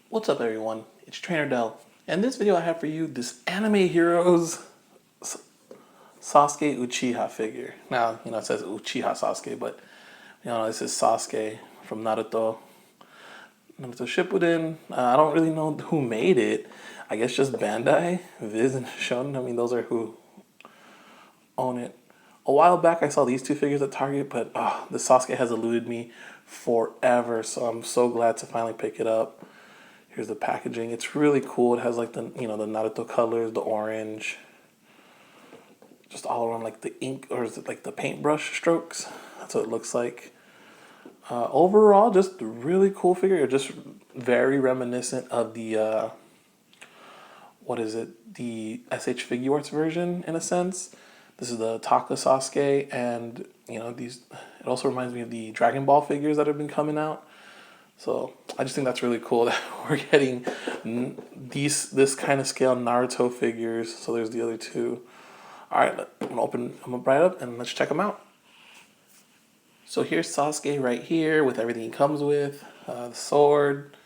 What's up, everyone? It's Trainer Dell. In this video, I have for you this anime heroes Sasuke Uchiha figure. Now, it says Uchiha Sasuke, but this is Sasuke from Naruto Shippuden. I don't really know who made it. I guess just Bandai, Viz, and Shonen. I mean, those are who own it. A while back, I saw these two figures at Target, but the Sasuke has eluded me forever, so I'm so glad to finally pick it up. Here's the packaging. It's really cool. It has like the the Naruto colors, the orange, just all around like the ink, or is it like the paintbrush strokes? That's what it looks like. Overall, just really cool figure. Just very reminiscent of the what is it? The SH Figuarts version in a sense. This is the Taka Sasuke, and these. It also reminds me of the Dragon Ball figures that have been coming out. So I just think that's really cool that we're getting this kind of scale Naruto figures. So there's the other two. All right, I'm gonna bring it up and let's check them out. So here's Sasuke right here with everything he comes with: the sword,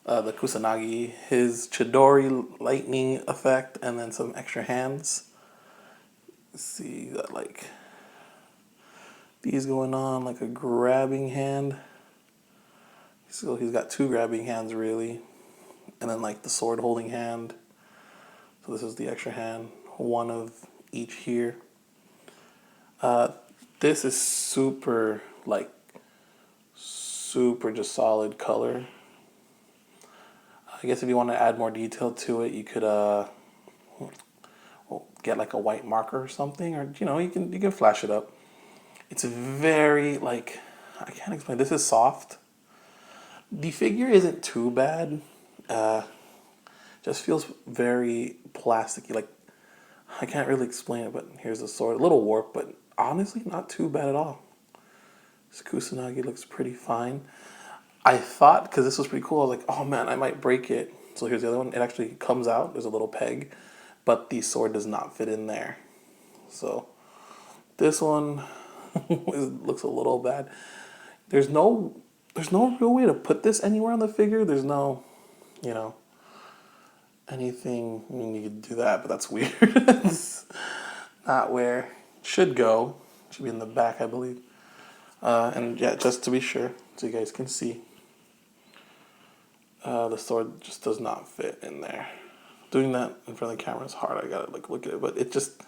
the Kusanagi, his Chidori lightning effect, and then some extra hands. Let's see, you got like these going on, like a grabbing hand. So he's got two grabbing hands really, and then like the sword holding hand. So this is the extra hand, one of each here. This is super just solid color. I guess if you want to add more detail to it, you could get like a white marker or something, or you can flash it up. It's very I can't explain. This is soft. The figure isn't too bad. Just feels very plasticky. Like, I can't really explain it, but here's the sword. A little warped, but honestly not too bad at all. This Kusanagi looks pretty fine. I thought, because this was pretty cool, I was like, oh man, I might break it. So here's the other one. It actually comes out. There's a little peg, but the sword does not fit in there. So this one looks a little bad. There's no real way to put this anywhere on the figure. There's no, anything. I mean, you could do that, but that's weird. It's not where it should go. It should be in the back, I believe. And yeah, just to be sure, so you guys can see, the sword just does not fit in there. Doing that in front of the camera is hard. I gotta look at it, but it just,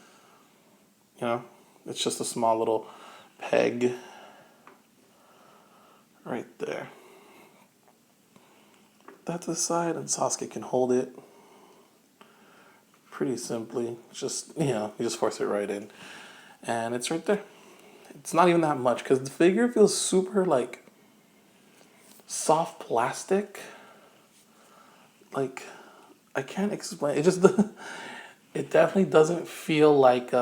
it's just a small little peg right there. That's the side, and Sasuke can hold it pretty simply. It's just, you just force it right in, and it's right there. It's not even that much because the figure feels super soft plastic. Like, I can't explain. It just it definitely doesn't feel like SH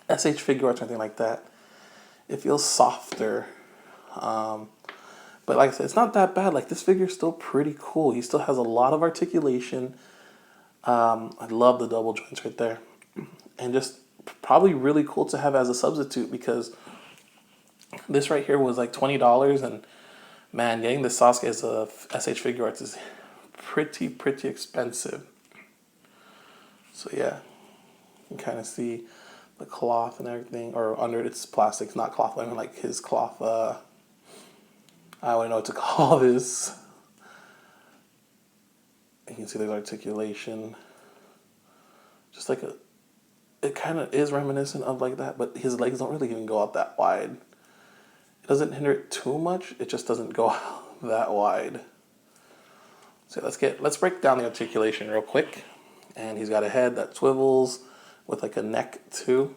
Figuarts or anything like that. It feels softer. But like I said, it's not that bad. Like, this figure's still pretty cool. He still has a lot of articulation. I love the double joints right there. And just probably really cool to have as a substitute, because this right here was like $20, and man, getting the Sasuke as a SH Figuarts is pretty expensive. So yeah, you can kind of see the cloth and everything, or under it's plastic, not cloth. I mean, like his cloth. I don't know what to call this. You can see there's articulation. Just like it kind of is reminiscent of like that, but his legs don't really even go out that wide. It doesn't hinder it too much. It just doesn't go out that wide. So let's break down the articulation real quick. And he's got a head that swivels with like a neck too.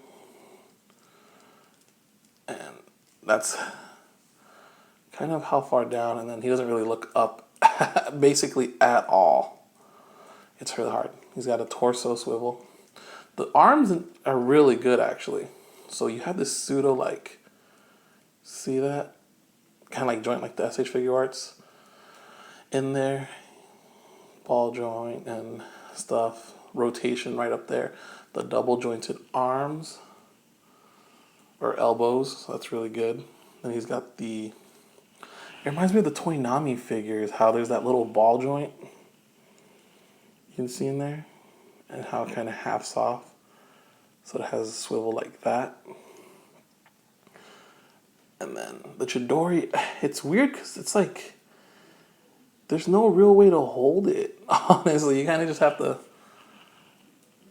And that's kind of how far down, and then he doesn't really look up basically at all. It's really hard. He's got a torso swivel. The arms are really good actually. So you have this pseudo see that? Kind of like joint like the SH Figuarts in there. Ball joint and stuff. Rotation right up there. The double jointed arms or elbows. So that's really good. Then he's got the It reminds me of the Toonami figures, how there's that little ball joint you can see in there, and how it kind of halves off. So it has a swivel like that. And then the Chidori, it's weird because it's like, there's no real way to hold it, honestly. You kind of just have to,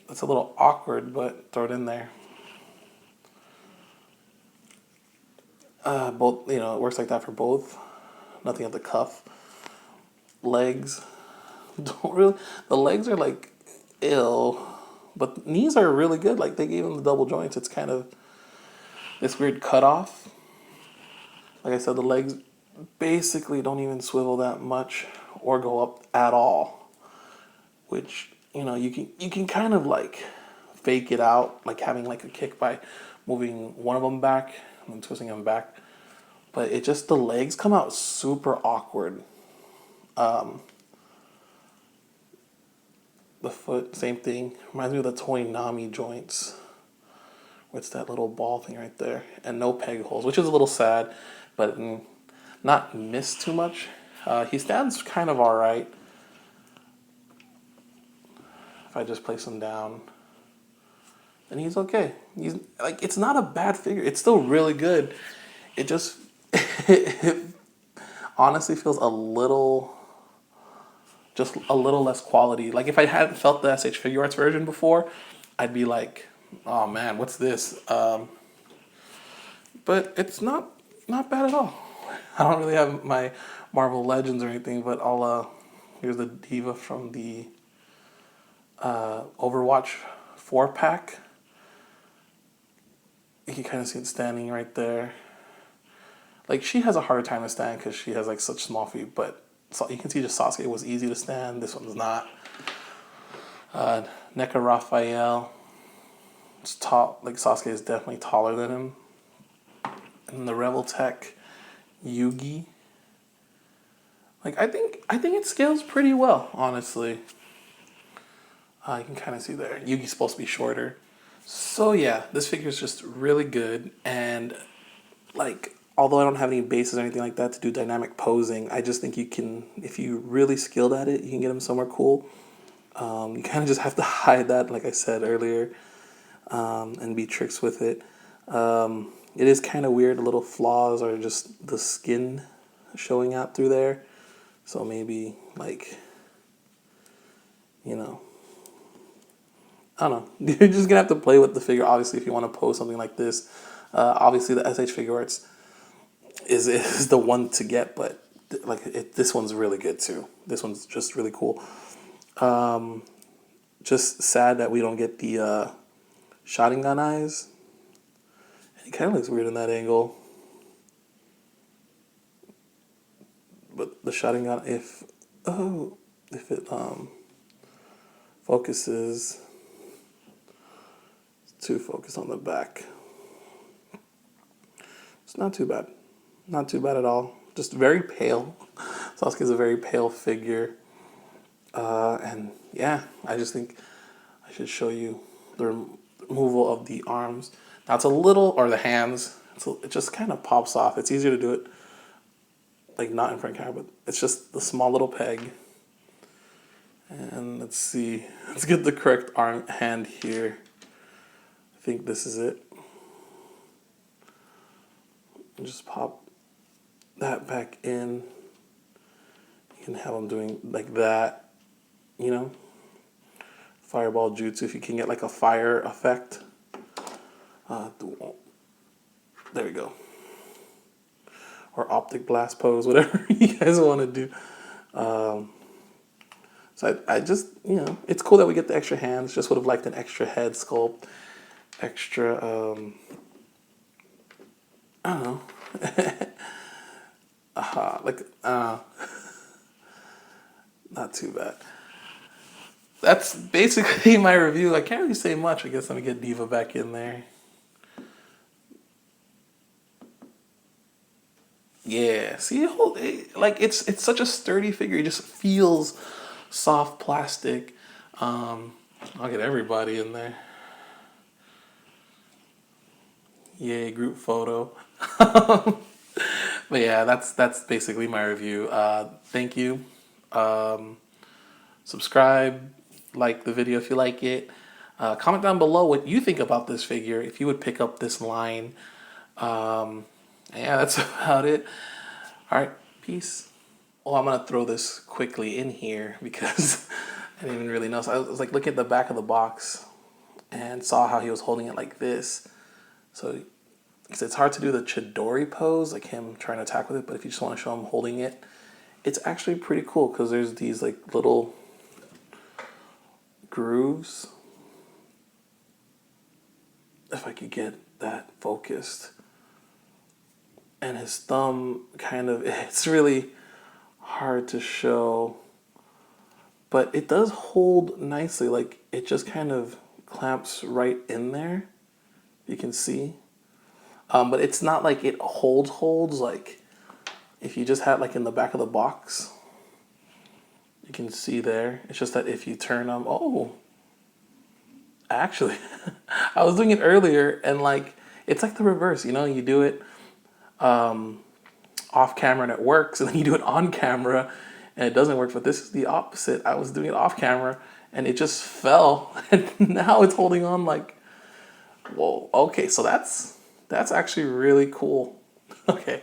it's a little awkward, but throw it in there. Both, you know, it works like that for both. Nothing at the cuff. Legs, don't really, the legs are like ill, but knees are really good. Like they gave him the double joints. It's kind of this weird cutoff. Like I said, the legs basically don't even swivel that much or go up at all, which, you know, you can kind of like fake it out, like having like a kick by moving one of them back and twisting them back. But it just, the legs come out super awkward. The foot, same thing. Reminds me of the Toonami joints. What's that little ball thing right there? And no peg holes, which is a little sad, but not missed too much. He stands kind of alright. If I just place him down, and he's okay. He's like, it's not a bad figure. It's still really good. It just, it honestly feels a little, just a little less quality. Like if I hadn't felt the SH Figure Arts version before, I'd be like, oh man, what's this? But it's not bad at all. I don't really have my Marvel Legends or anything, but I'll here's the Diva from the Overwatch 4-pack. You can kind of see it standing right there. Like she has a hard time to stand because she has like such small feet, but so you can see just Sasuke was easy to stand. This one's not. NECA Raphael. It's tall. Like Sasuke is definitely taller than him. And the Rebel Tech Yugi. Like I think it scales pretty well, honestly. You can kind of see there. Yugi's supposed to be shorter. So yeah, this figure is just really good, and like although I don't have any bases or anything like that to do dynamic posing, I just think you can, if you really skilled at it, you can get him somewhere cool. You kind of just have to hide that, like I said earlier, and be tricks with it. It is kind of weird. The little flaws are just the skin showing out through there. So maybe like, you know, I don't know. You're just gonna have to play with the figure. Obviously, if you want to pose something like this, obviously the SH Figure Arts is the one to get. But this one's really good too. This one's just really cool. Just sad that we don't get the Sharingan eyes. It kind of looks weird in that angle. But the Sharingan, if it focuses, it's too focused on the back. It's not too bad. Not too bad at all. Just very pale. Sasuke's a very pale figure. And yeah, I just think I should show you the removal of the arms. Now it's a little, or the hands, it just kind of pops off. It's easier to do it, like not in front camera, but it's just the small little peg. And let's see, let's get the correct hand here. I think this is it. And just pop that back in. You can have them doing like that, you know. Fireball jutsu, if you can get like a fire effect. There we go. Or optic blast pose, whatever you guys want to do. So I just, you know, it's cool that we get the extra hands. Just would have liked an extra head sculpt. Extra, I don't know. Not too bad. That's basically my review. I can't really say much. I guess let me get Diva back in there. Yeah, see, like it's such a sturdy figure. It just feels soft plastic. I'll get everybody in there. Yay, group photo. But yeah, that's basically my review. Thank you. Subscribe, like the video if you like it. Comment down below what you think about this figure, if you would pick up this line. Yeah, that's about it. All right, peace. Well, I'm gonna throw this quickly in here because I didn't even really know. So I was like, look at the back of the box and saw how he was holding it like this. So it's hard to do the Chidori pose, like him trying to attack with it. But if you just want to show him holding it, it's actually pretty cool because there's these like little grooves. If I could get that focused. And his thumb kind of, it's really hard to show, but it does hold nicely. Like it just kind of clamps right in there. You can see. But it's not like it holds like if you just had like in the back of the box, you can see there. It's just that if you turn them, oh, actually, I was doing it earlier and like, it's like the reverse, you know, you do it off camera and it works, and then you do it on camera and it doesn't work. But this is the opposite. I was doing it off camera and it just fell, and now it's holding on like, whoa. Okay, so that's actually really cool. Okay,